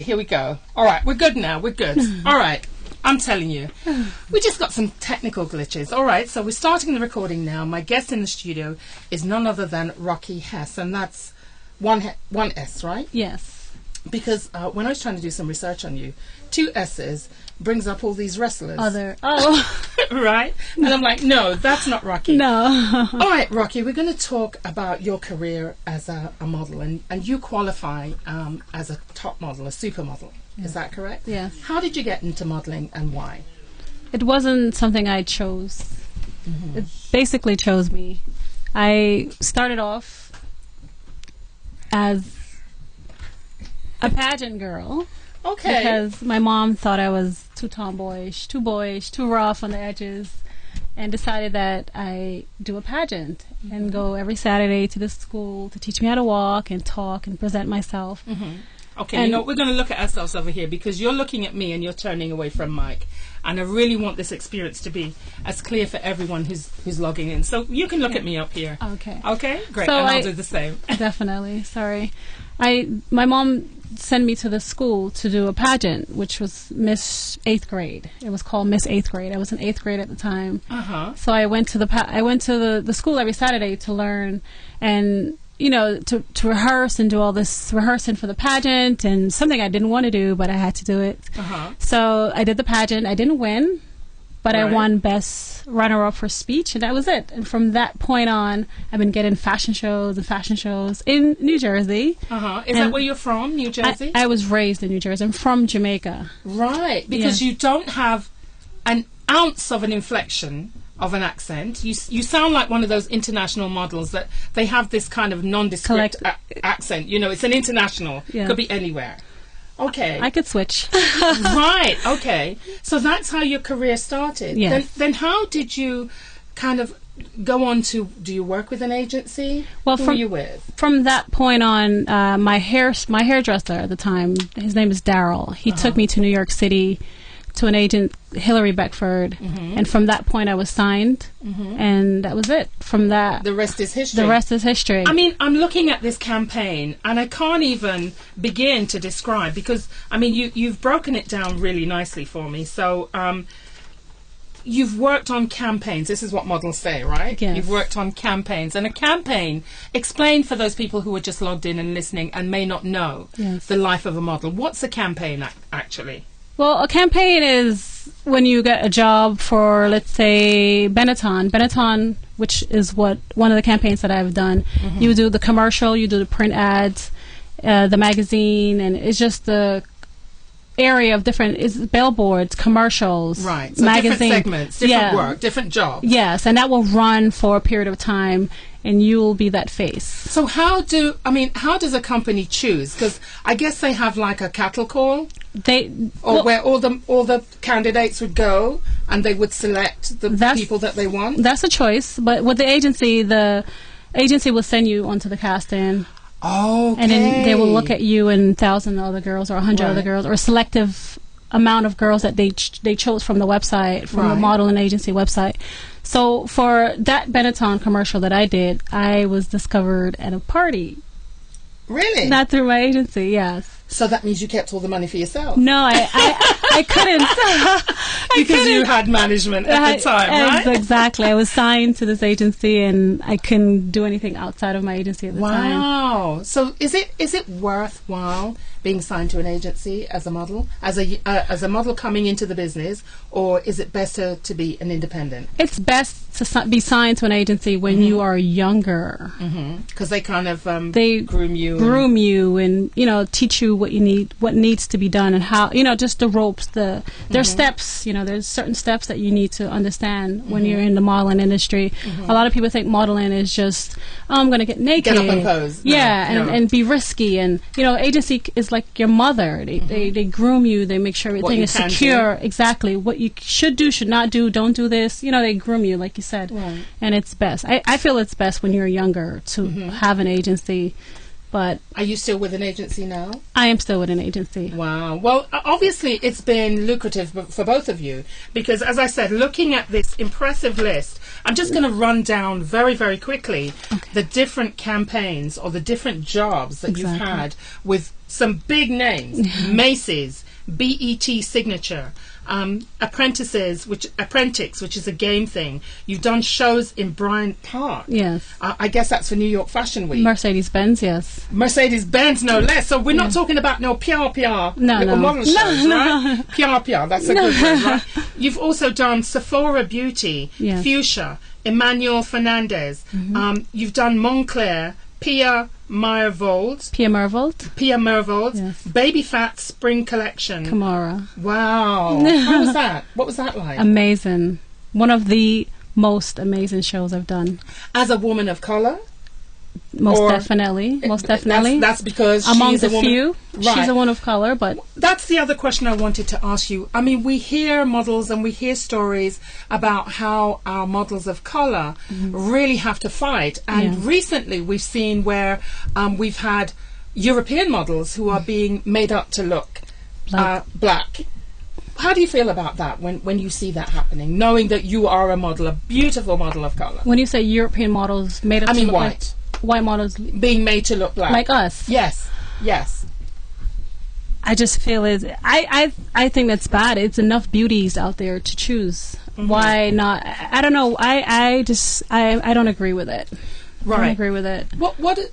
Here we go. All right, we're good now. We're good. All right. I'm telling you. We just got some technical glitches. All right, so we're starting the recording now. My guest in the studio is none other than Rocky Hes, and that's one S, right? Yes. Because when I was trying to do some research on you, 2 S's brings up all these wrestlers. Right? And I'm like, no, that's not Rocky. No. All right, Rocky, we're going to talk about your career as a model, and you qualify as a top model, a supermodel. Yes. Is that correct? Yes. How did you get into modeling and why? It wasn't something I chose. Mm-hmm. It basically chose me. I started off as a pageant girl. Okay. Because my mom thought I was too tomboyish, too boyish, too rough on the edges, and decided that I do a pageant and go every Saturday to the school to teach me how to walk and talk and present myself. Mm-hmm. Okay, and we're going to look at ourselves over here because you're looking at me and you're turning away from Mike. And I really want this experience to be as clear for everyone who's logging in. So you can look at me up here. Okay. Okay, great. So and I'll do the same. Definitely. Sorry. My mom sent me to the school to do a pageant, which was Miss 8th grade. It was called Miss 8th grade. I was in 8th grade at the time. Uh-huh. So I went to the school every Saturday to learn and to rehearse and do all this rehearsing for the pageant, and something I didn't want to do, but I had to do it. Uh-huh. So I did the pageant. I didn't win, but right. I won Best Runner-Up for Speech, and that was it. And from that point on, I've been getting fashion shows in New Jersey. Uh-huh. Is that where you're from, New Jersey? I was raised in New Jersey. I'm from Jamaica. Right, because you don't have an ounce of an inflection of an accent. You sound like one of those international models that they have this kind of nondescript accent. It's an international. Yeah. Could be anywhere. Okay. I could switch. Right. Okay. So that's how your career started. Yes. Then how did you kind of go on to? Do you work with an agency? Well, who are you with? From that point on, my hairdresser at the time, his name is Daryl. He took me to New York City to an agent, Hillary Beckford, and from that point I was signed, and that was it. From that, the rest is history. The rest is history. I mean, I'm looking at this campaign, and I can't even begin to describe because you've broken it down really nicely for me. So, you've worked on campaigns. This is what models say, right? Yes. You've worked on campaigns, and a campaign. Explain for those people who are just logged in and listening and may not know the life of a model. What's a campaign actually? Well, a campaign is when you get a job for, let's say, Benetton, which is one of the campaigns that I've done. Mm-hmm. You do the commercial, you do the print ads, the magazine, and it's just the area of different billboards, commercials, right? So magazines, different segments, different work, different jobs. Yes, and that will run for a period of time, and you will be that face. So how does a company choose? Because I guess they have like a cattle call. Where all the candidates would go and they would select the people that they want. That's a choice, but with the agency will send you onto the casting. Okay. And then they will look at you and 1,000 other girls or 100 other girls, or a selective amount of girls that they chose from the website, from the modeling agency website. So for that Benetton commercial that I did, I was discovered at a party. Really? Not through my agency, yes. So that means you kept all the money for yourself? No, I couldn't. Because you had management at the time, right? Exactly. I was signed to this agency, and I couldn't do anything outside of my agency at the time. Wow. So is it worthwhile being signed to an agency as a model, as a model coming into the business, or is it better to be an independent? It's best to be signed to an agency when you are younger, because they kind of they groom you and teach you what you need, what needs to be done, and how just the ropes. There's steps. There's certain steps that you need to understand when you're in the modeling industry. A lot of people think modeling is just I'm going to get naked, get up and pose, and be risky, and agency is like your mother. They groom you. They make sure everything is secure. Exactly what you should do, should not do. Don't do this. They groom you, like you said. Right. And it's best. I feel it's best when you're younger to have an agency. But are you still with an agency now? I am still with an agency. Wow. Well, obviously it's been lucrative for both of you because, as I said, looking at this impressive list, I'm just going to run down very, very quickly the different campaigns or the different jobs that you've had with some big names. Macy's, BET Signature, Apprentice, which is a game thing. You've done shows in Bryant Park. Yes. I guess that's for New York Fashion Week. Mercedes-Benz, yes. Mercedes-Benz, no less. So we're not talking about no little model shows, right? PR, that's a good word, right? You've also done Sephora Beauty, Fuchsia, Emmanuel Fernandez. You've done Montclair, Pia Mervold, yes. Baby Fat Spring Collection, Kamara. Wow. How was that? What was that like? Amazing. One of the most amazing shows I've done. As a woman of color? Most definitely. That's because among she's the a woman. few, Right. she's a woman of color. But that's the other question I wanted to ask you. I mean, we hear models and we hear stories about how our models of color really have to fight. And recently, we've seen where we've had European models who are being made up to look black. How do you feel about that when you see that happening, knowing that you are a model, a beautiful model of color? When you say European models made up to look white. White models being made to look black. Like us. Yes. I just feel I think that's bad. It's enough beauties out there to choose. Why not? I don't know. I don't agree with it. Right. I don't agree with it.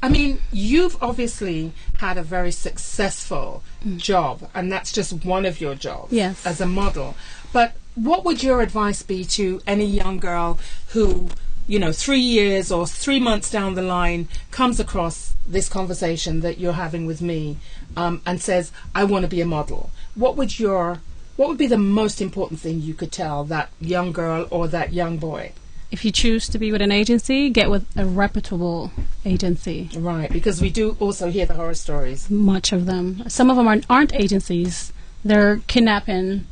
I mean, you've obviously had a very successful job, and that's just one of your jobs as a model. But what would your advice be to any young girl who, 3 years or 3 months down the line comes across this conversation that you're having with me and says, I want to be a model? What would be the most important thing you could tell that young girl or that young boy? If you choose to be with an agency, get with a reputable agency. Right, because we do also hear the horror stories. Much of them. Some of them aren't agencies. They're kidnapping.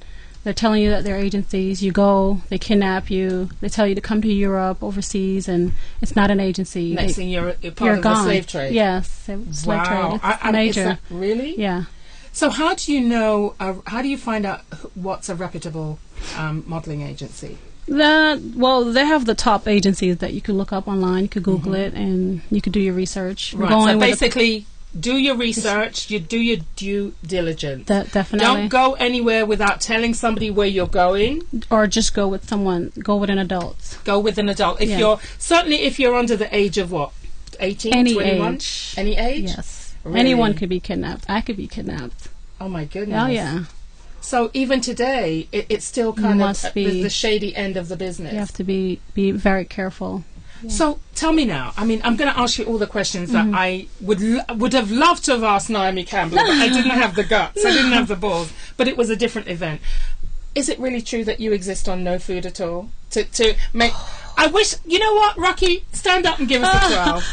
They're telling you that they're agencies. You go, they kidnap you. They tell you to come to Europe, overseas, and it's not an agency. Next thing you're part of the slave trade. Yes, slave trade. It's major. Is that really? Yeah. So how do you know? How do you find out what's a reputable modeling agency? They have the top agencies that you could look up online. You could Google it, and you could do your research. Right. So basically, do your research. You do your due diligence. Definitely. Don't go anywhere without telling somebody where you're going. Or just go with someone. Go with an adult. Go with an adult. If you're under the age of what? 18, any 21? Age. Any age? Yes. Really? Anyone could be kidnapped. I could be kidnapped. Oh my goodness. Oh yeah. So even today, it's still kind of the shady end of the business. You have to be very careful. Yeah. So tell me now. I mean, I'm going to ask you all the questions that I would have loved to have asked Naomi Campbell, but I didn't have the guts. I didn't have the balls. But it was a different event. Is it really true that you exist on no food at all? To make... I wish... You know what, Rocky? Stand up and give us a 12.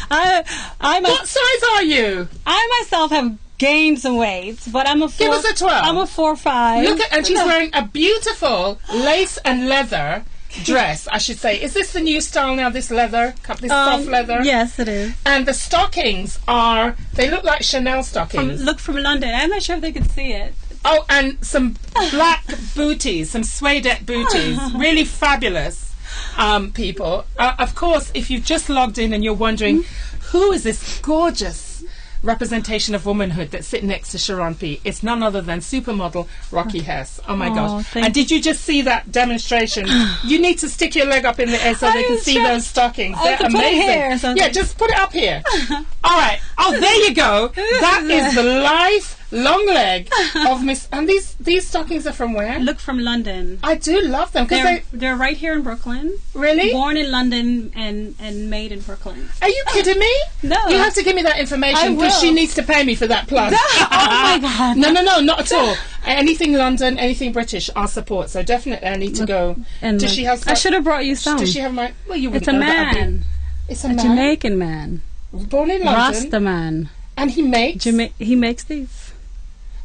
What size are you? I myself have gained some weight, but I'm a 4. Give us a 12. I'm a 4'5". Look at... And she's wearing a beautiful lace and leather dress, I should say. Is this the new style now, this leather? This soft leather? Yes, it is. And the stockings are... They look like Chanel stockings. Look from London. I'm not sure if they could see it. Oh, and some black booties, some suede booties. Really fabulous, people. Of course, if you've just logged in and you're wondering, who is this gorgeous representation of womanhood that's sitting next to Sheron P? It's none other than supermodel Rocky Hes. Oh my gosh. And did you just see that demonstration? You need to stick your leg up in the air so they can see those stockings. They're amazing. Yeah, just put it up here. All right. Oh, there you go. That is the long leg of Miss... And these stockings are from where? Look from London. I do love them. They're right here in Brooklyn. Really? Born in London and made in Brooklyn. Are you kidding me? No. You have to give me that information because she needs to pay me for that plug. Oh my God. No, not at all. Anything London, anything British, I'll support. So definitely I need to go. Does she have... I should have brought you some. Does she have my... Well, you wouldn't It's a know man. It's a man? Jamaican man. Born in London. Rasta man. And he makes... He makes these.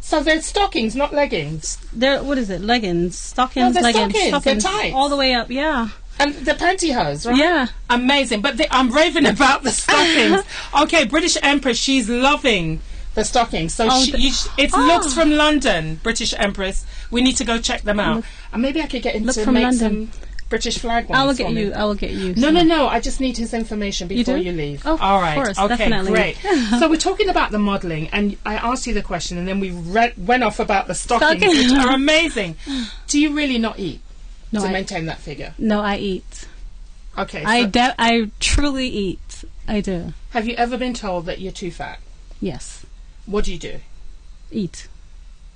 So they're stockings, not leggings. They're, what is it? Leggings. Stockings, leggings. Stockings. They're tight. All the way up, yeah. And the pantyhose, right? Yeah. Amazing. But I'm raving about the stockings. Okay, British Empress, she's loving the stockings. So it looks from London, British Empress. We need to go check them out. And maybe I could get into Look from London. British flag ones. I will get for me? you. I will get you. No. I just need his information before do? you leave. Oh, all right. of course, Okay, definitely. great. So we're talking about the modelling, and I asked you the question, and then we went off about the stockings, which are amazing. Do you really not eat No, to I- maintain that figure? No, I eat. Okay. So I truly eat. I do. have you ever been told that you're too fat? Yes. What do you do? Eat.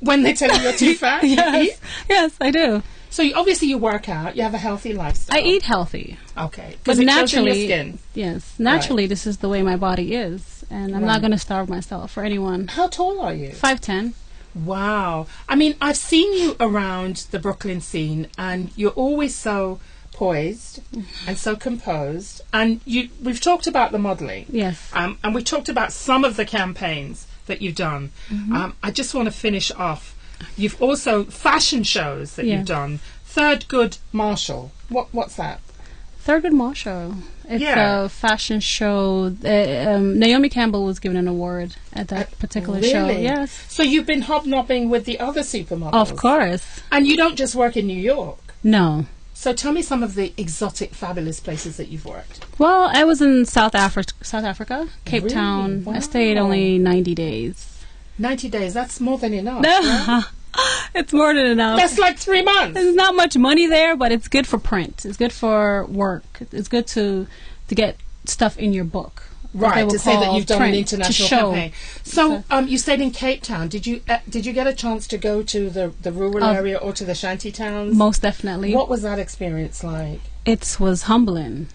When they tell you you're too fat, you eat? Yes, I do. So obviously you work out, you have a healthy lifestyle. I eat healthy. Okay. But Because it shows in your naturally, skin. yes, naturally, this is the way my body is, and I'm Right. not going to starve myself for anyone. How tall are you? 5'10". Wow. I mean, I've seen you around the Brooklyn scene, and you're always so poised and so composed. And we've talked about the modelling. Yes. And we talked about some of the campaigns that you've done. I just want to finish off. You've also fashion shows that Yeah. you've done. Third Good Marshall. What's that? Thurgood Marshall. It's Yeah. a fashion show. Naomi Campbell was given an award at that particular show. Really? Yes. So you've been hobnobbing with the other supermodels. Of course. And you don't just work in New York. No. So tell me some of the exotic, fabulous places that you've worked. Well, I was in South Africa, Cape Really? Town. Wow. I stayed only 90 days. 90 days, that's more than enough. right? It's more than enough. That's like 3 months. There's not much money there, but it's good for print. It's good for work. It's good to get stuff in your book. what they Right, will to say that call you've done an print, international to show. campaign. So you stayed in Cape Town. Did you get a chance to go to the rural area or to the shanty towns? Most definitely. What was that experience like? It was humbling.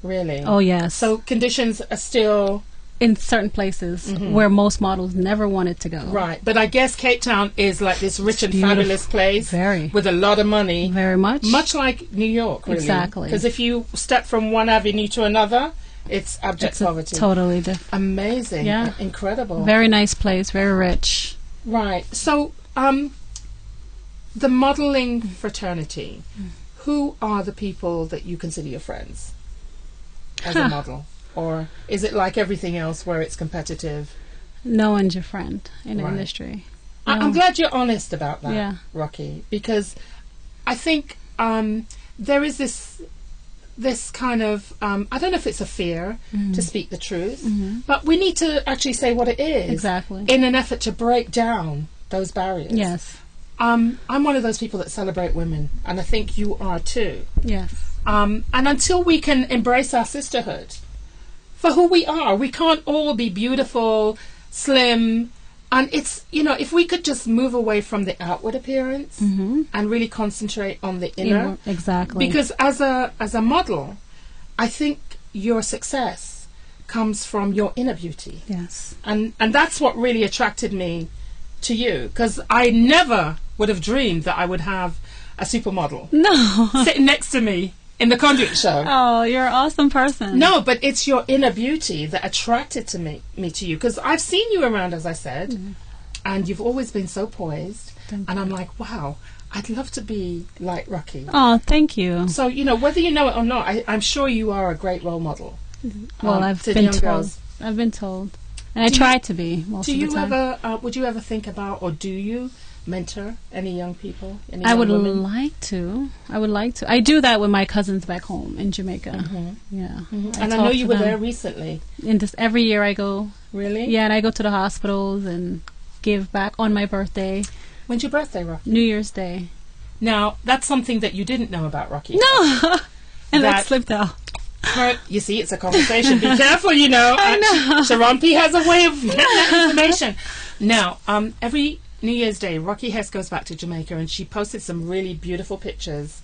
Really? Oh, yes. So conditions are still... in certain places where most models never wanted to go. Right, but I guess Cape Town is like this rich and beautiful. fabulous place Very. with a lot of money. Very much. Much like New York, really. Exactly. Because if you step from one avenue to another, it's abject It's a poverty. totally different. Amazing. Yeah. Incredible. Very nice place, very rich. Right. So, the modelling fraternity, who are the people that you consider your friends as a model? Or is it like everything else where it's competitive? No one's your friend in the Right. industry. I'm glad you're honest about that, Yeah. Rocky, because I think there is this kind of I don't know if it's a fear to speak the truth, but we need to actually say what it is. Exactly. In an effort to break down those barriers. Yes. I'm one of those people that celebrate women, and I think you are too. Yes. And until we can embrace our sisterhood for who we are, we can't all be beautiful, slim, and it's, if we could just move away from the outward appearance and really concentrate on the inner. Exactly. Because as a model, I think your success comes from your inner beauty. Yes. And that's what really attracted me to you, because I never would have dreamed that I would have a supermodel No. sitting next to me in the Conduit show. Oh, you're an awesome person. No, but it's your inner beauty that attracted me to you, because I've seen you around, as I said, and you've always been so poised. Thank and I'm like, wow, I'd love to be like Rocky. Oh, thank you. So, whether you know it or not, I'm sure you are a great role model. Well, I've to the been young told. girls. I've been told. And I try to be most Do of the you time. ever, would you ever think about, or do you mentor any young people? Any I young would women? like to. I do that with my cousins back home in Jamaica. Yeah. And I talk know to you were them. there recently. Every year I go. Really? Yeah, and I go to the hospitals and give back on my birthday, When's your birthday, Rocky? New Year's Day. Now, that's something that you didn't know about Rocky. No! And That- that slipped out. Right, you see, it's a conversation. Be careful, I know. Sheron P has a way of getting that information. Now, every New Year's Day, Rocky Hes goes back to Jamaica, and she posted some really beautiful pictures,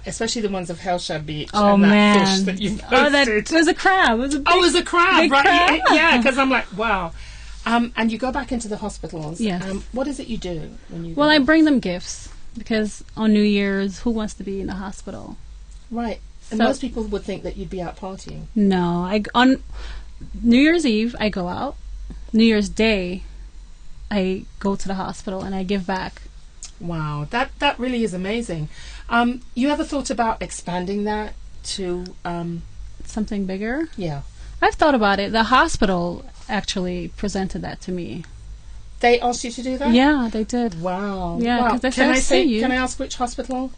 especially the ones of Hellshire Beach Oh, and that man. fish that you Oh, that posted. it was a crab. It was a big, Oh, it was a crab, big right? crab. Yeah, because I'm like, wow. And you go back into the hospitals. Yes. What is it you do when you? Well, go? I bring them gifts because on New Year's, who wants to be in the hospital? Right, and So- most people would think that you'd be out partying. No, on New Year's Eve I go out. New Year's Day, I go to the hospital and I give back. Wow, that really is amazing. You ever thought about expanding that to? Something bigger. Yeah, I've thought about it. The hospital actually presented that to me. They asked you to do that? Yeah, they did. Wow. Yeah, Wow. because they said, Can I "See say? you." Can I ask which hospital?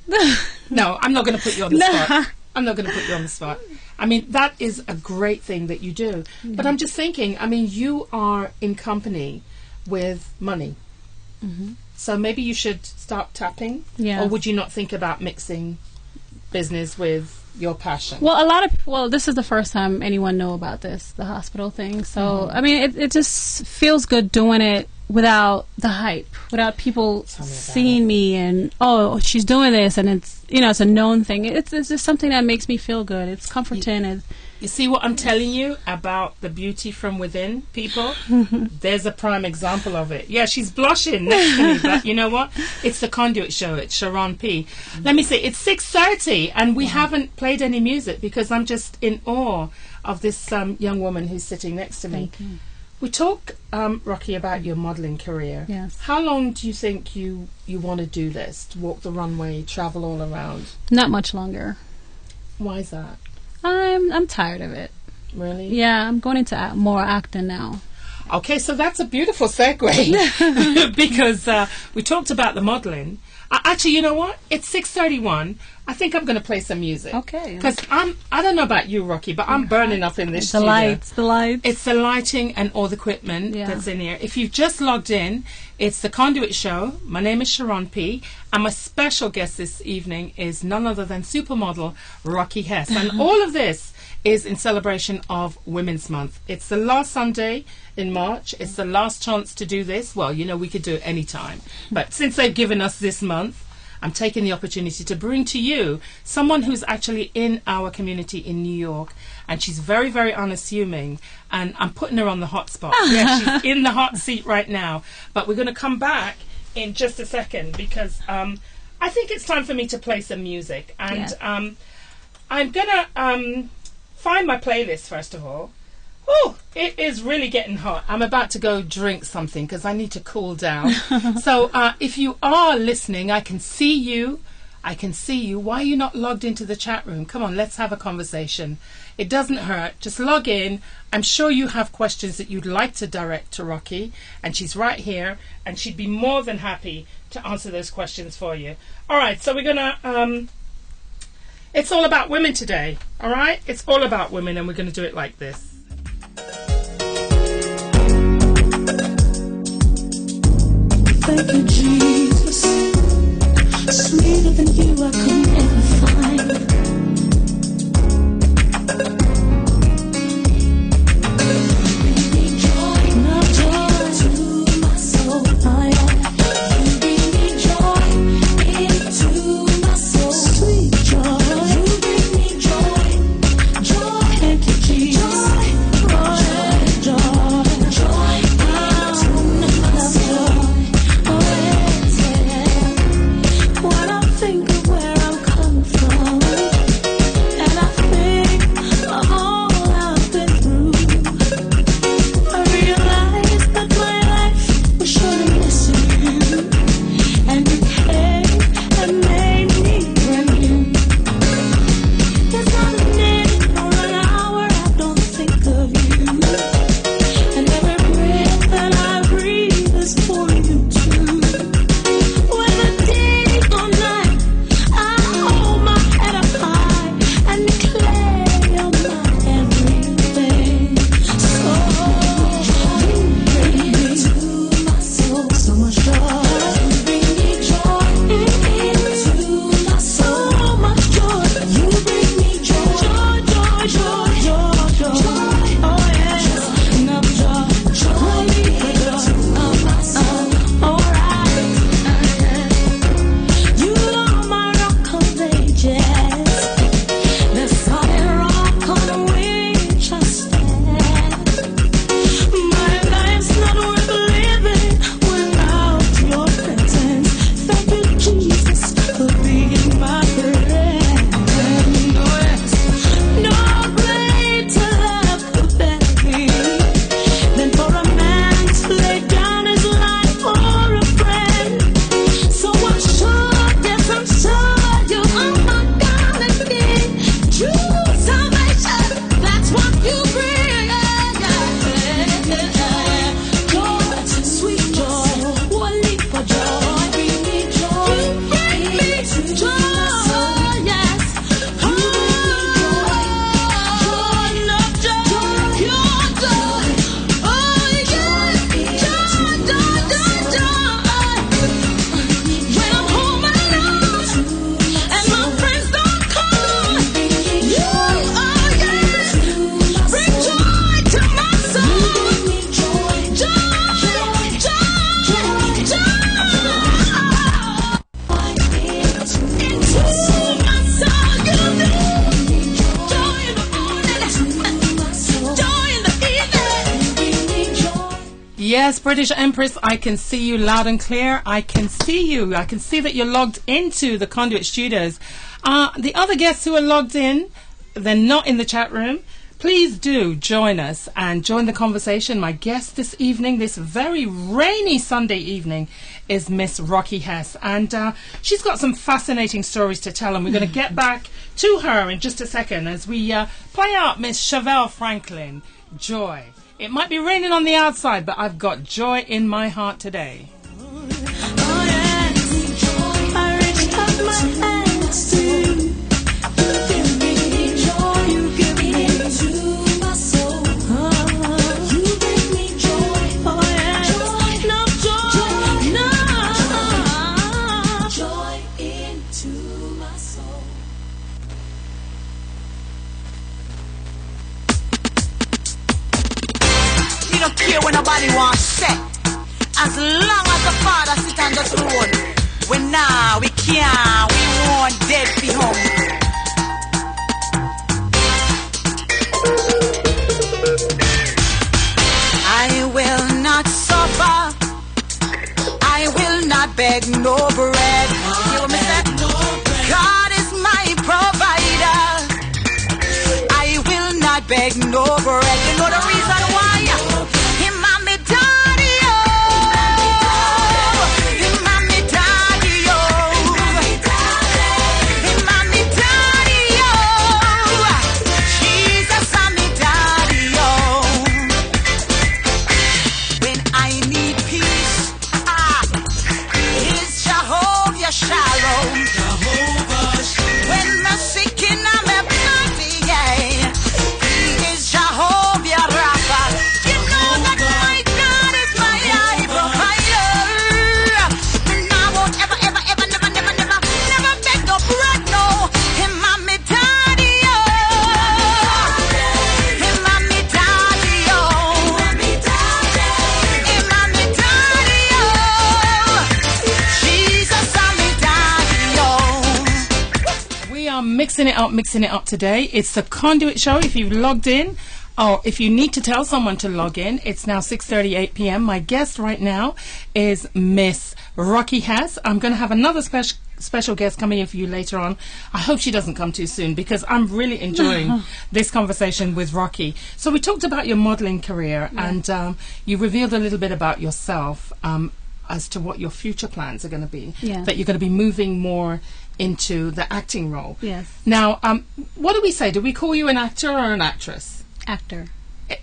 No, I'm not going to put you on the spot. I'm not going to put you on the spot. I mean, that is a great thing that you do. But I'm just thinking, I mean, you are in company with money. So maybe you should start tapping? Yeah. Or would you not think about mixing business with your passion? Well, a lot of this is the first time anyone know about this, the hospital thing. So I mean, it just feels good doing it without the hype, without people seeing me and she's doing this, and it's it's a known thing. It's just something that makes me feel good. It's comforting. You see what I'm telling you about the beauty from within, people? There's a prime example of it. Yeah, she's blushing next to me, but you know what? It's the Conduit show. It's Sheron P. Let me see. It's 6:30, and we haven't played any music because I'm just in awe of this young woman who's sitting next to me. We talk, Rocky, about your modelling career. Yes. How long do you think you want to do this? To walk the runway, travel all around? Not much longer. Why is that? I'm tired of it. Really? Yeah, I'm going into more acting now. Okay, so that's a beautiful segue because we talked about the modelling. Actually, you know what? It's 6:31. I think I'm going to play some music. Okay. Because I don't know about you, Rocky, but I'm burning up in this The studio. lights. It's the lighting and all the equipment that's in here. If you've just logged in, it's the Conduit Show. My name is Sheron P. And my special guest this evening is none other than supermodel Rocky Hes. And all of this is in celebration of Women's Month. It's the last Sunday in March. It's the last chance to do this. Well, we could do it any time. But since they've given us this month, I'm taking the opportunity to bring to you someone who's actually in our community in New York, and she's very, very unassuming, and I'm putting her on the hot spot. Yeah, she's in the hot seat right now, but we're going to come back in just a second because I think it's time for me to play some music, and I'm going to find my playlist first of all. Oh, it is really getting hot. I'm about to go drink something because I need to cool down. So if you are listening, I can see you. Why are you not logged into the chat room? Come on, let's have a conversation. It doesn't hurt. Just log in. I'm sure you have questions that you'd like to direct to Rocky, and she's right here, and she'd be more than happy to answer those questions for you. All right, so we're going to... it's all about women today, all right? It's all about women, and we're going to do it like this. Thank you, Jesus. Sweeter than you I could ever find. Bring me joy, not joy to my soul. You bring me joy into my soul. Sweet joy, you bring me joy, joy. Thank you, Jesus. Joy into my soul. Yes, British Empress, I can see you loud and clear. I can see you. I can see that you're logged into the Conduit Studios. The other guests who are logged in, they're not in the chat room. Please do join us and join the conversation. My guest this evening, this very rainy Sunday evening, is Miss Rocky Hes. And she's got some fascinating stories to tell. And we're going to get back to her in just a second as we play out Miss Chevelle Franklin, Joy. It might be raining on the outside, but I've got joy in my heart today. Care when nobody wants set. As long as the father sit on the throne. When now we can't, we want dead be home. I will not suffer. I will not beg no bread. You hear me say? God is my provider. I will not beg no bread. You know the reason why? Mixing it up today. It's the Conduit Show. If you've logged in, or if you need to tell someone to log in, it's now 6:38 p.m. My guest right now is Miss Rocky Hes. I'm going to have another special guest coming in for you later on. I hope she doesn't come too soon because I'm really enjoying this conversation with Rocky. So we talked about your modeling career, and you revealed a little bit about yourself as to what your future plans are going to be. Yeah. That you're going to be moving more into the acting role. Yes. Now, what do we say? Do we call you an actor or an actress? Actor.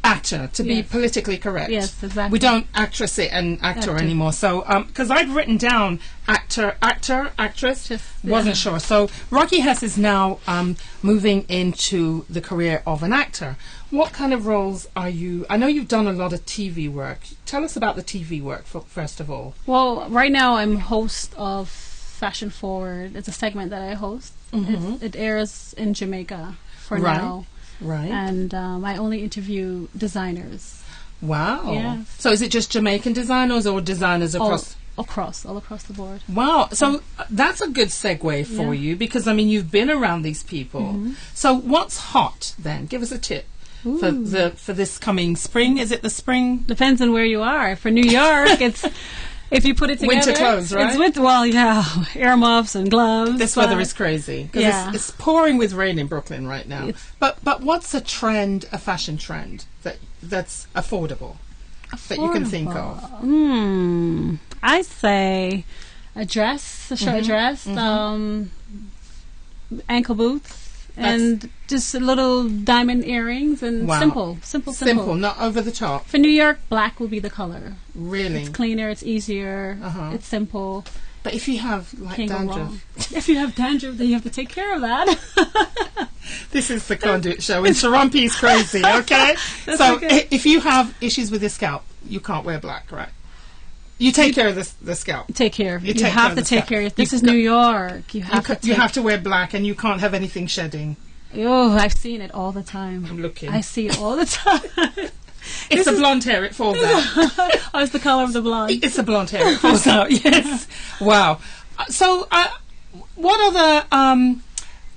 Actor, to be Yes. politically correct. Yes, exactly. We don't actress it and actor Actor. anymore. So, because I'd written down actor, actress, Just, wasn't sure. So, Rocky Hes is now moving into the career of an actor. What kind of roles are you? I know you've done a lot of TV work. Tell us about the TV work first of all. Well, right now I'm host of Fashion Forward. It's a segment that I host. It airs in Jamaica for Right. now. Right. And I only interview designers. Wow. Yes. So is it just Jamaican designers or designers across? All across the board. Wow. So that's a good segue for Yeah. you because, I mean, you've been around these people. So what's hot then? Give us a tip for this coming spring. Is it the spring? Depends on where you are. For New York, it's if you put it together. Winter clothes, right? It's earmuffs and gloves. This weather is crazy because Yeah. it's pouring with rain in Brooklyn right now. It's- But what's a trend, a fashion trend that's affordable that you can think of? I say a dress, a short dress, ankle boots, and just little diamond earrings and Wow. simple. Not over the top. For New York, black will be the color. Really. It's cleaner, it's easier, it's simple. But if you have like Can't go dandruff. wrong. If you have dandruff, then you have to take care of that. This is the Conduit Show, and Sheron P's crazy, okay? So okay. if you have issues with your scalp, you can't wear black, right? You take care of the scalp. Take care of You it. take You care have of to the take scalp. care of it. This You is ca- New York. You You have to wear black, and you can't have anything shedding. Oh, I've seen it all the time. I'm looking. I see it all the time. It's the blonde hair, it falls out. Oh, it's the color of the blonde. It's the blonde hair, it falls out, yes. Wow. So, what other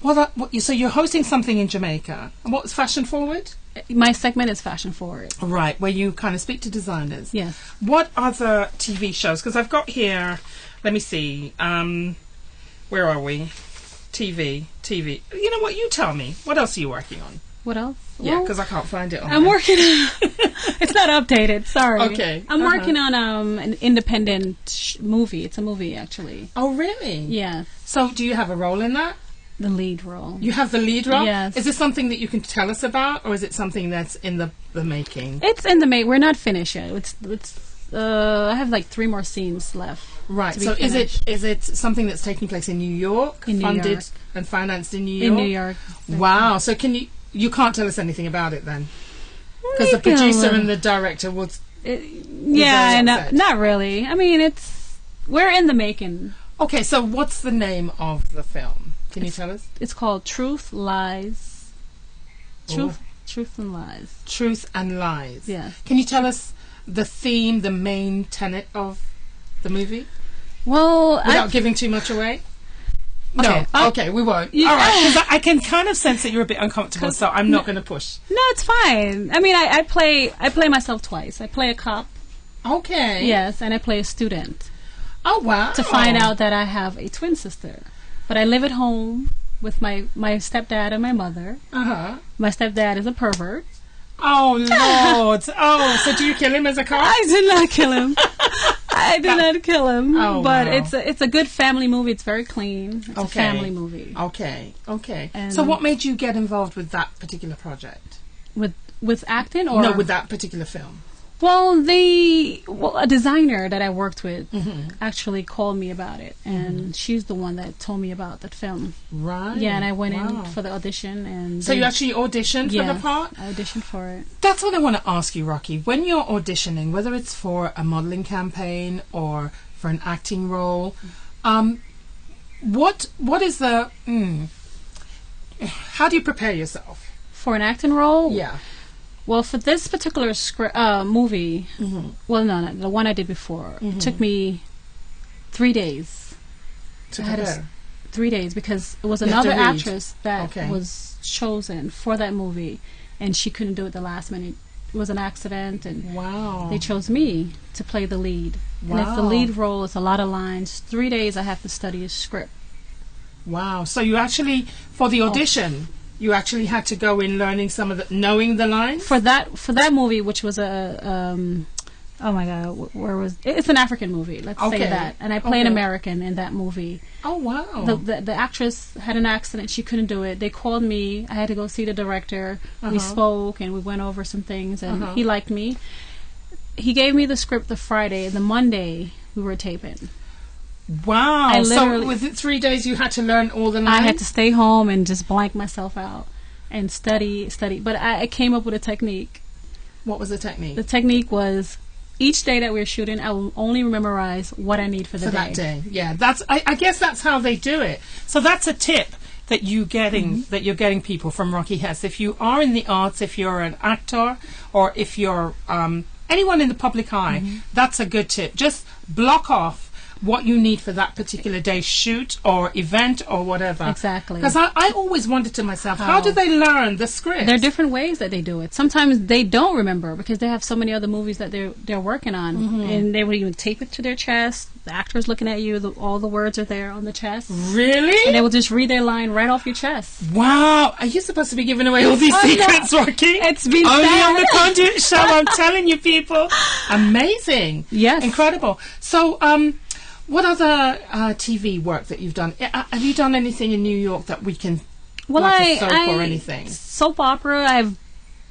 So you're hosting something in Jamaica. And what's Fashion Forward? My segment is Fashion Forward. Right, where you kind of speak to designers. Yes. What other TV shows? Because I've got here, let me see, where are we? TV. You know what, you tell me. What else are you working on? What else? Yeah, Well, because I can't find it on I'm there. working on... It's not updated, sorry. Okay, I'm working on an independent movie. It's a movie, actually. Oh, really? Yeah. So do you have a role in that? The lead role. You have the lead role? Yes. Is this something that you can tell us about, or is it something that's in the making? It's in the We're not finished yet. I have like 3 more scenes left. Right. to be So finished. is it something that's taking place in New York, In New funded York. and financed in New York? In New York. Wow. So you can't tell us anything about it then? Because the Maybe a producer little. and the director would... Yeah, very not, upset. not really. I mean, we're in the making. Okay, so what's the name of the film? Can you tell us? It's called Truth, Lies. Truth and Lies. Truth and Lies. Yeah. Can you tell us the theme, the main tenet of the movie? Well, Without giving too much away? Okay, No. Okay, we won't. You- All right, because I can kind of sense that you're a bit uncomfortable, so I'm not going to push. no, it's fine. I mean, I play myself twice. I play a cop, Okay. yes, and I play a student Oh, wow. to find out that I have a twin sister. But I live at home with my stepdad and my mother. Uh-huh. My stepdad is a pervert. Oh, Lord. Oh, so do you kill him as a cop? I did not kill him. I did not kill him. Oh, but wow. it's a good family movie. It's very clean. It's a Okay. family movie. Okay. And- So what made you get involved with that particular project? With acting or No, with that particular film. Well, a designer that I worked with Mm-hmm. actually called me about it, and she's the one that told me about that film. Right. Yeah, and I went Wow. in for the audition, and So you actually auditioned for the part? I auditioned for it. That's what I want to ask you, Rocky. When you're auditioning, whether it's for a modeling campaign or for an acting role, what is the... how do you prepare yourself? For an acting role? Yeah. Well, for this particular movie, Mm-hmm. well, no, the one I did before, it took me 3 days. To I had to prepare. 3 days because it was You have to another read. actress that Okay. was chosen for that movie, and she couldn't do it the last minute. It was an accident, and Wow. they chose me to play the lead. And if the Wow. lead role is a lot of lines, 3 days I have to study a script. Wow. So you actually, for the audition, you actually had to go in learning knowing the lines? For that movie, which was oh my god, it's an African movie, let's Okay. say that. And I play an Okay. American in that movie. Oh, wow. The actress had an accident, she couldn't do it. They called me, I had to go see the director. We spoke and we went over some things, and he liked me. He gave me the script the Friday, the Monday we were taping. Wow. I So literally- within 3 days you had to learn all the lines? I had to stay home and just blank myself out and study. But I came up with a technique. What was the technique? The technique was each day that we're shooting, I will only memorize what I need for the For day. that day. Yeah, I guess that's how they do it. So that's a tip that you're getting people from Rocky Hes. If you are in the arts, if you're an actor, or if you're anyone in the public eye, that's a good tip. Just block off what you need for that particular day shoot or event or whatever. Exactly. Because I always wondered to myself, how do they learn the script? There are different ways that they do it. Sometimes they don't remember because they have so many other movies that they're working on, and they would even tape it to their chest. The actor's looking at you. All the words are there on the chest, and Really? they will just read their line right off your chest. Wow. Are you supposed to be giving away all these Oh, no. secrets, Rocky? It's been Only sad. on the Conduit show, I'm telling you, people. Amazing. Yes. Incredible. So, what other TV work that you've done? Have you done anything in New York that we can, Well, like a soap or anything? Soap opera. I've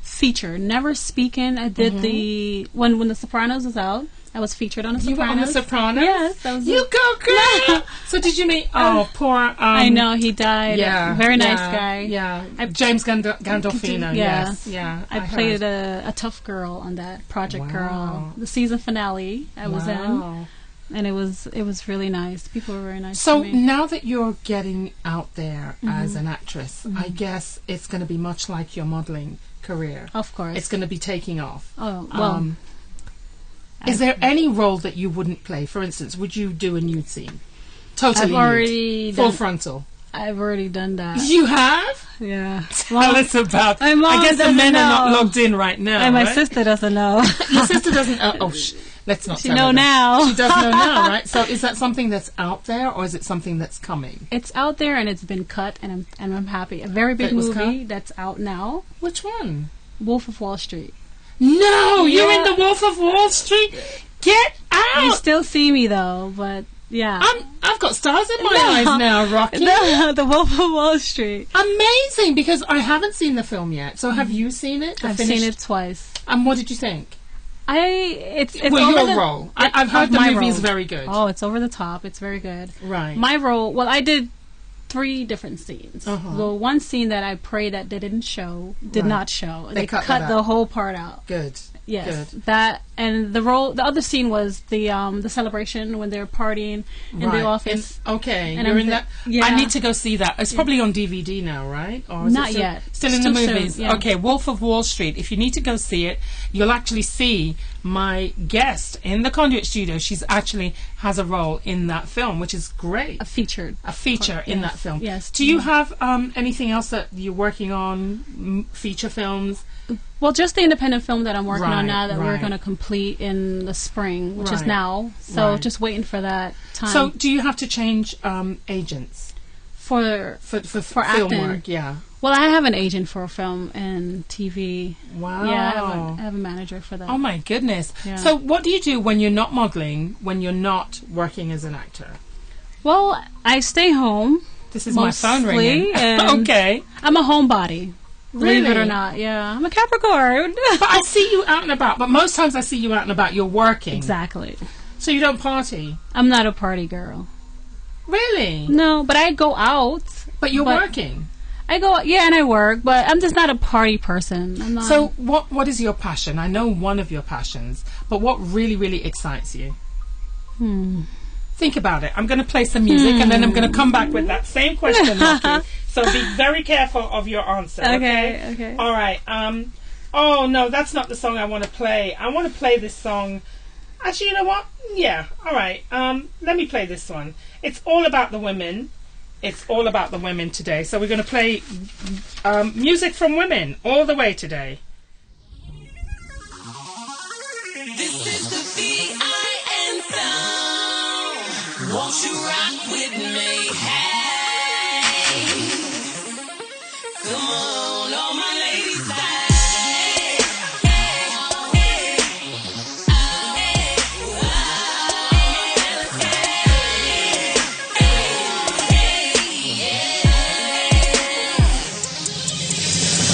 featured, never speaking. I did the when The Sopranos was out. I was featured on The You were Sopranos. on The Sopranos? Yes, that was You go, girl! So did you meet, poor... I know he died. Yeah. Very nice yeah, guy. Yeah. James Gandolfino, Yeah. yes. Yeah. I heard. played a tough girl on that Project Wow. Girl. The season finale I was in, Wow. and it was really nice. People were very nice So to me. now that you're getting out there as an actress, I guess it's going to be much like your modeling career. Of course. It's going to be taking off. Oh well. Is there any role that you wouldn't play? For instance, would you do a nude scene? Totally I've already nude, full done- frontal. I've already done that. You have? Yeah. Tell us about. my mom I guess the doesn't men are not know. logged in right now. And my right? sister doesn't know. Your sister doesn't. Let's not. She tell know her that. now. She does know now, right? So, is that something that's out there, or is it something that's coming? It's out there and it's been cut, and I'm happy. A very big It was movie cut? that's out now. Which one? Wolf of Wall Street. No, you're in Yeah. the Wolf of Wall Street. Get out! You still see me though, but yeah. I've got stars in my eyes now, Rocky. The Wolf of Wall Street. Amazing, because I haven't seen the film yet. So have you seen it? I've seen it twice. And what did you think? It's Well, over your the- role. I've heard the my movie is role. very good. Oh, it's over the top. It's very good. Right. My role, well, I did 3 different scenes. Uh-huh. The one scene that I pray that they didn't show, did Right. not show. They They cut cut that the out. whole part out. Good. Yes, Good. that and the other scene was the celebration when they're partying in Right. the office. Okay, And you're I'm in the- that. yeah. I need to go see that. It's probably on DVD now, right? Or is Not it still, yet. Still in It's the too soon, movies. yeah. Okay, Wolf of Wall Street. If you need to go see it, you'll actually see my guest in the Conduit studio. She's actually has a role in that film, which is great. A featured. A feature in Yes, that film. yes. Do you have anything else that you're working on? Feature films? Well, just the independent film that I'm working Right, on now that we're right. going to complete in the spring, which is Right, now. So right. just waiting for that time. So, do you have to change agents for for film acting. work? Yeah. Well, I have an agent for film and TV. Wow. Yeah, I have a manager for that. Oh my goodness. Yeah. So what do you do when you're not modeling, when you're not working as an actor? Well, I stay home. This is my phone Mostly, ringing. and- Okay. I'm a homebody. Believe it Really? or not, yeah. I'm a Capricorn. But I see you out and about, but most times I see you out and about, you're working. Exactly. So you don't party? I'm not a party girl. Really? No, but I go out. But you're But- working. I go, yeah, and I work, but I'm just not a party person. I'm not. So what is your passion? I know one of your passions, but what really, really excites you? Think about it. I'm going to play some music and then I'm going to come back with that same question, Rocky. So be very careful of your answer. Okay. Okay. All right. Oh no, that's not the song I want to play. I want to play this song. Actually, you know what? Yeah. All right. Let me play this one. It's all about the women. It's all about the women today. So we're going to play music from women all the way today. This is the VIN sound. Won't you rock with me? Hey, come on, all my ladies. Hey, hey, hey,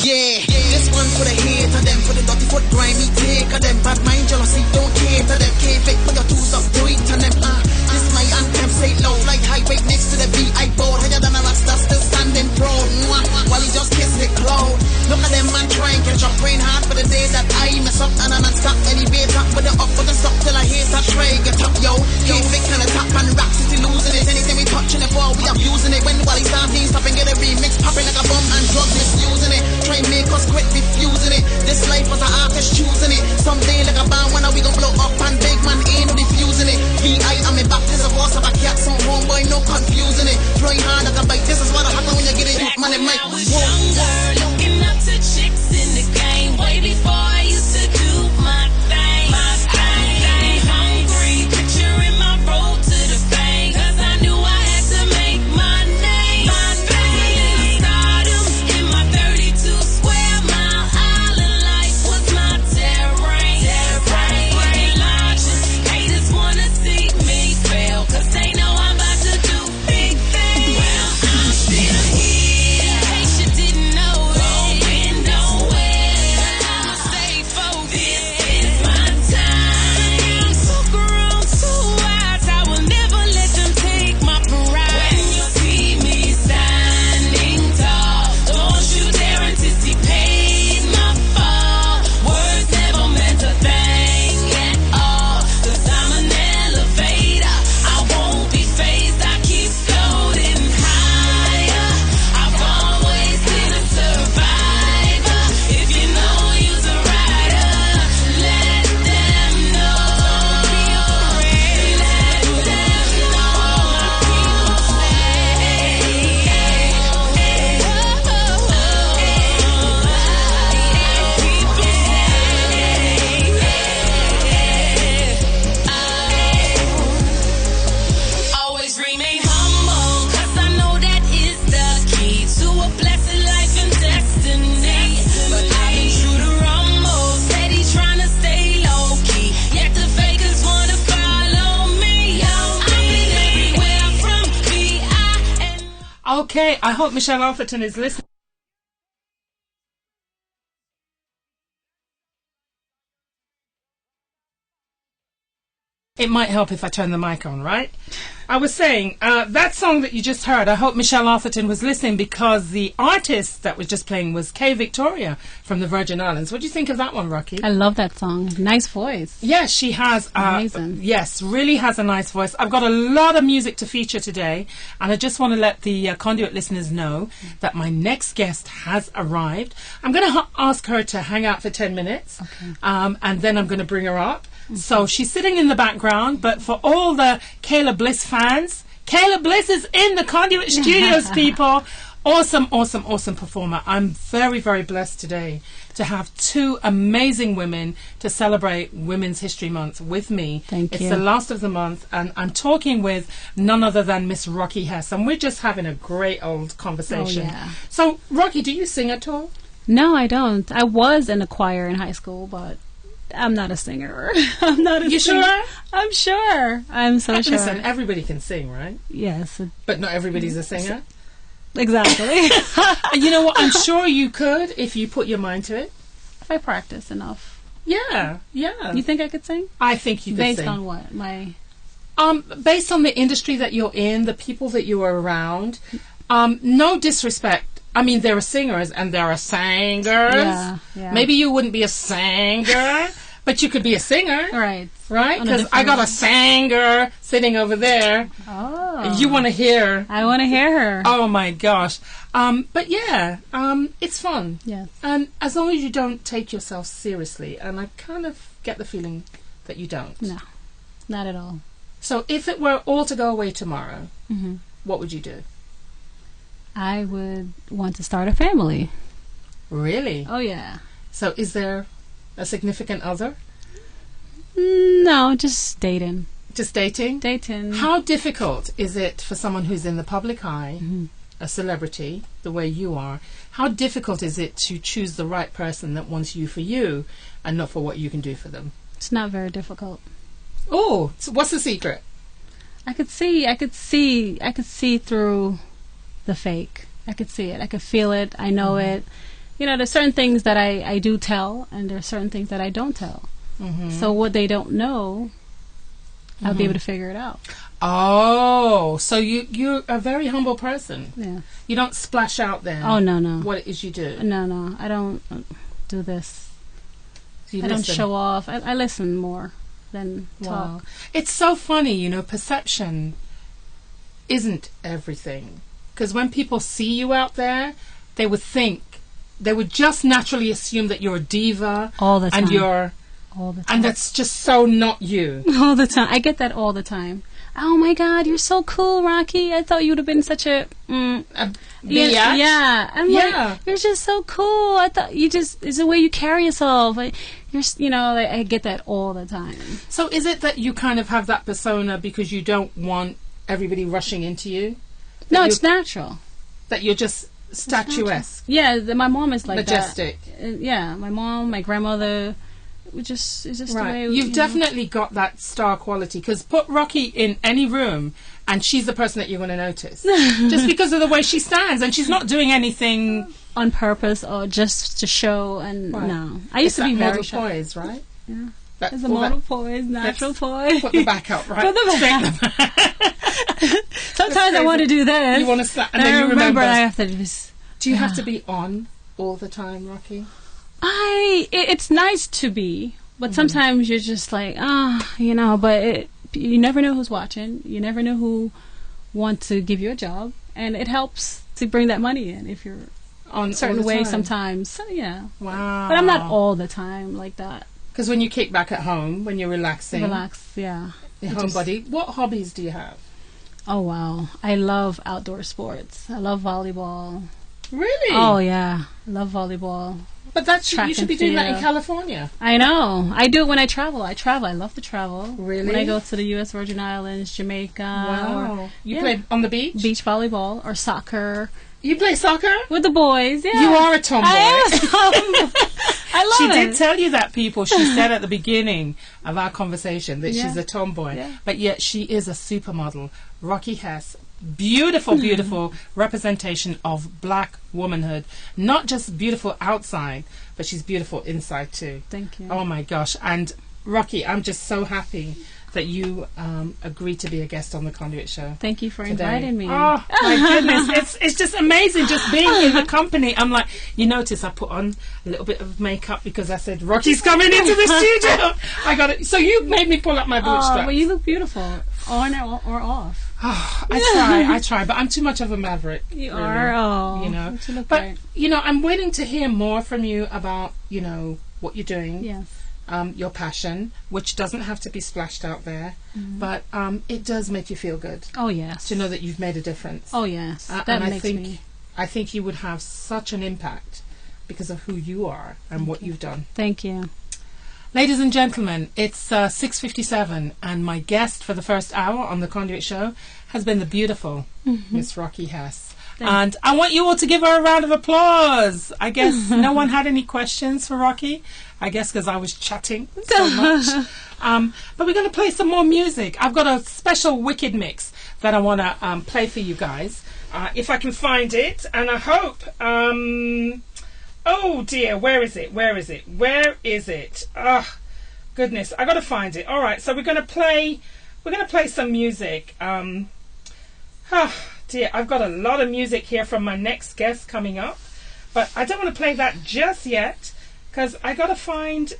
Yeah, this one for the head of them, for the dirty foot grimy take of them. Bad mind jealousy, don't care to them. Can't fake, put your tools up, do it to them. This my anthem, say low like highway next to the VI board. Higher than a rasta, still standing proud. Mwah, while he just kiss the cloud. Look at them man try and catch up, praying hard for the day that I mess up and I'm stop elevator with the up, but the stop till I hear that tray get up, yo. Can't fake kind of top and rock city losing it. Anything we touching it for, we abusing it. When while he starting, stop and get a remix, popping like a bomb and drugs misusing it. Try and make us quit refusing it. This life was an artist choosing it. Someday like a bomb, when are we gonna blow up and big man ain't diffusing it. VI, I'm a baptist of us, I'm a cat, some homeboy, no confusing it. Try hard like a bite, this is what happen when you get it, man, it might. I was younger, looking up to chicks in the game. Way before I used to do my Okay, I hope Michelle Atherton is listening. It might help if I turn the mic on, right? I was saying, that song that you just heard, I hope Michelle Atherton was listening, because the artist that was just playing was Kay Victoria from the Virgin Islands. What do you think of that one, Rocky? I love that song. Nice voice. Yes, she has. Amazing. Yes, really has a nice voice. I've got a lot of music to feature today, and I just want to let the Conduit listeners know that my next guest has arrived. I'm going to ask her to hang out for 10 minutes, and then I'm going to bring her up. So she's sitting in the background, but for all the Kayla Bliss fans, Kayla Bliss is in the Conduit Studios, people. Awesome, awesome, awesome performer. I'm very, very blessed today to have two amazing women to celebrate Women's History Month with me. Thank It's you. the last of the month, and I'm talking with none other than Miss Rocky Hes, and we're just having a great old conversation. Oh, yeah. So, Rocky, do you sing at all? No, I don't. I was in a choir in high school, but I'm not a singer. I'm not a You singer. sure? I'm sure. I'm so sure. Listen, everybody can sing, right? Yes, But not everybody's a singer. exactly. You know what? I'm sure you could if you put your mind to it. If I practice enough. Yeah, yeah. You think I could sing? I think you could Based sing. on what? Based on the industry that you're in, the people that you are around. No disrespect. I mean, there are singers and there are singers. Yeah. Maybe you wouldn't be a singer, but you could be a singer. Right. Right? On a Because I different got a level. singer sitting over there. Oh. You want to hear. I want to hear her. Oh, my gosh. But yeah, it's fun. Yes. And as long as you don't take yourself seriously, and I kind of get the feeling that you don't. No, not at all. So if it were all to go away tomorrow, Hmm. what would you do? I would want to start a family. Really? Oh, yeah. So is there a significant other? No, just dating. Just dating? Dating. How difficult is it for someone who's in the public eye, a celebrity, the way you are, how difficult is it to choose the right person that wants you for you and not for what you can do for them? It's not very difficult. Oh, so what's the secret? I could see through the fake. I could see it. I could feel it. I know it. You know, there's certain things that I do tell, and there's certain things that I don't tell. So what they don't know, I'll be able to figure it out. Oh, so you're a very humble person. Yeah. You don't splash out there. Oh, no. What it is you do. No. I don't do this. You I don't listen. show off. I listen more than Wow. talk. It's so funny, you know, perception isn't everything. Because when people see you out there, they would just naturally assume that you're a diva. All the time. All the time. And that's just so not you. All the time. I get that all the time. Oh my God, you're so cool, Rocky. I thought you would have been such a Biatch? yeah. I'm Yeah. like, you're just so cool. I thought it's the way you carry yourself. I get that all the time. So is it that you kind of have that persona because you don't want everybody rushing into you? No, That it's natural. That you're just statuesque, Yeah, my mom is like majestic. that. Yeah, my mom, my grandmother. It's just the way. You've you know. definitely got that star quality, because put Rocky in any room and she's the person that you're going to notice just because of the way she stands, and she's not doing anything on purpose or just to show. And Right. no, I used to be very model shy. poise, right? Yeah. That, It's a all model that- poise, natural let's poise. Put the back up, right? Put the Straighten the back. Sometimes I want to do this. You want to start, and and then I you remember. I have to just. Do you have to be on all the time, Rocky? It's nice to be, but sometimes you're just like, but you never know who's watching. You never know who wants to give you a job, and it helps to bring that money in if you're On a certain all the way time? sometimes. So, yeah. Wow. But I'm not all the time like that. Because when you kick back at home, when you're relaxing, Relax, yeah. your I just- homebody, what hobbies do you have? Oh, wow. I love outdoor sports. I love volleyball. Really? Oh, yeah. I love volleyball. But that's track you should and be doing that in field. California. I know. I do it when I travel. I love to travel. Really? When I go to the U.S. Virgin Islands, Jamaica, Wow. You yeah. play on the beach? beach volleyball or soccer You play soccer? with the boys. Yeah, You are a tomboy. I love She it. did tell you that, people. She said at the beginning of our conversation that Yeah. she's a tomboy. Yeah. But yet she is a supermodel. Rocky Hes, beautiful, beautiful representation of black womanhood. Not just beautiful outside, but she's beautiful inside too. Thank you. Oh my gosh. And Rocky, I'm just so happy that you agreed to be a guest on the Conduit show. Thank you for today. inviting me. Oh my goodness, it's just amazing just being in the company. I'm like, you notice I put on a little bit of makeup because I said Rocky's coming into the studio. I got it. So you made me pull up my bootstraps. Well, you look beautiful, on or off. Oh, I try, but I'm too much of a maverick. You really, are. Oh, you know. you look But great. you know, I'm waiting to hear more from you about what you're doing. Yes. Your passion, which doesn't have to be splashed out there, but it does make you feel good Oh yes. to know that you've made a difference. Oh yes. That and makes me. I think you would have such an impact because of who you are and what you've done. Thank you. Ladies and gentlemen, it's 6:57, and my guest for the first hour on the Conduit Show has been the beautiful Miss Rocky Hes. And I want you all to give her a round of applause. I guess no one had any questions for Rocky. I guess because I was chatting so much. But we're going to play some more music. I've got a special Wicked mix that I want to play for you guys. If I can find it. And I hope... oh dear, where is it? Where is it? Where is it? Oh, goodness, I got to find it. All right, so we're going to play some music. Oh, dear, I've got a lot of music here from my next guest coming up, but I don't want to play that just yet because I got to find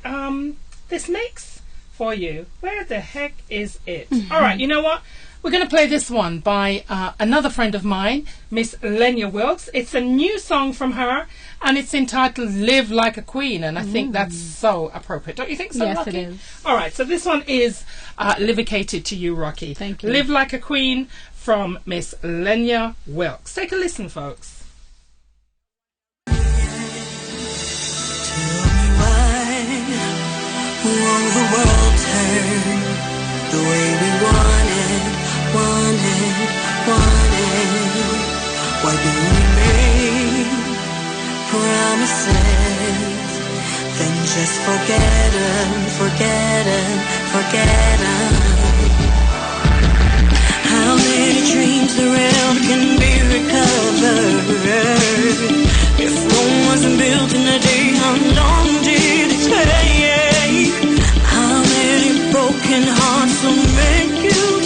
this mix for you. Where the heck is it? All right, you know what? We're going to play this one by another friend of mine, Miss Lenya Wilkes. It's a new song from her, and it's entitled Live Like a Queen, and I think that's so appropriate. Don't you think so, Yes, Rocky? it is. All right, so this one is livicated to you, Rocky. Thank you. Live Like a Queen from Miss Lenya Wilkes. Take a listen, folks. Tell me why won't the world turn the way we wanted? Why do we make promises, then just forget 'em?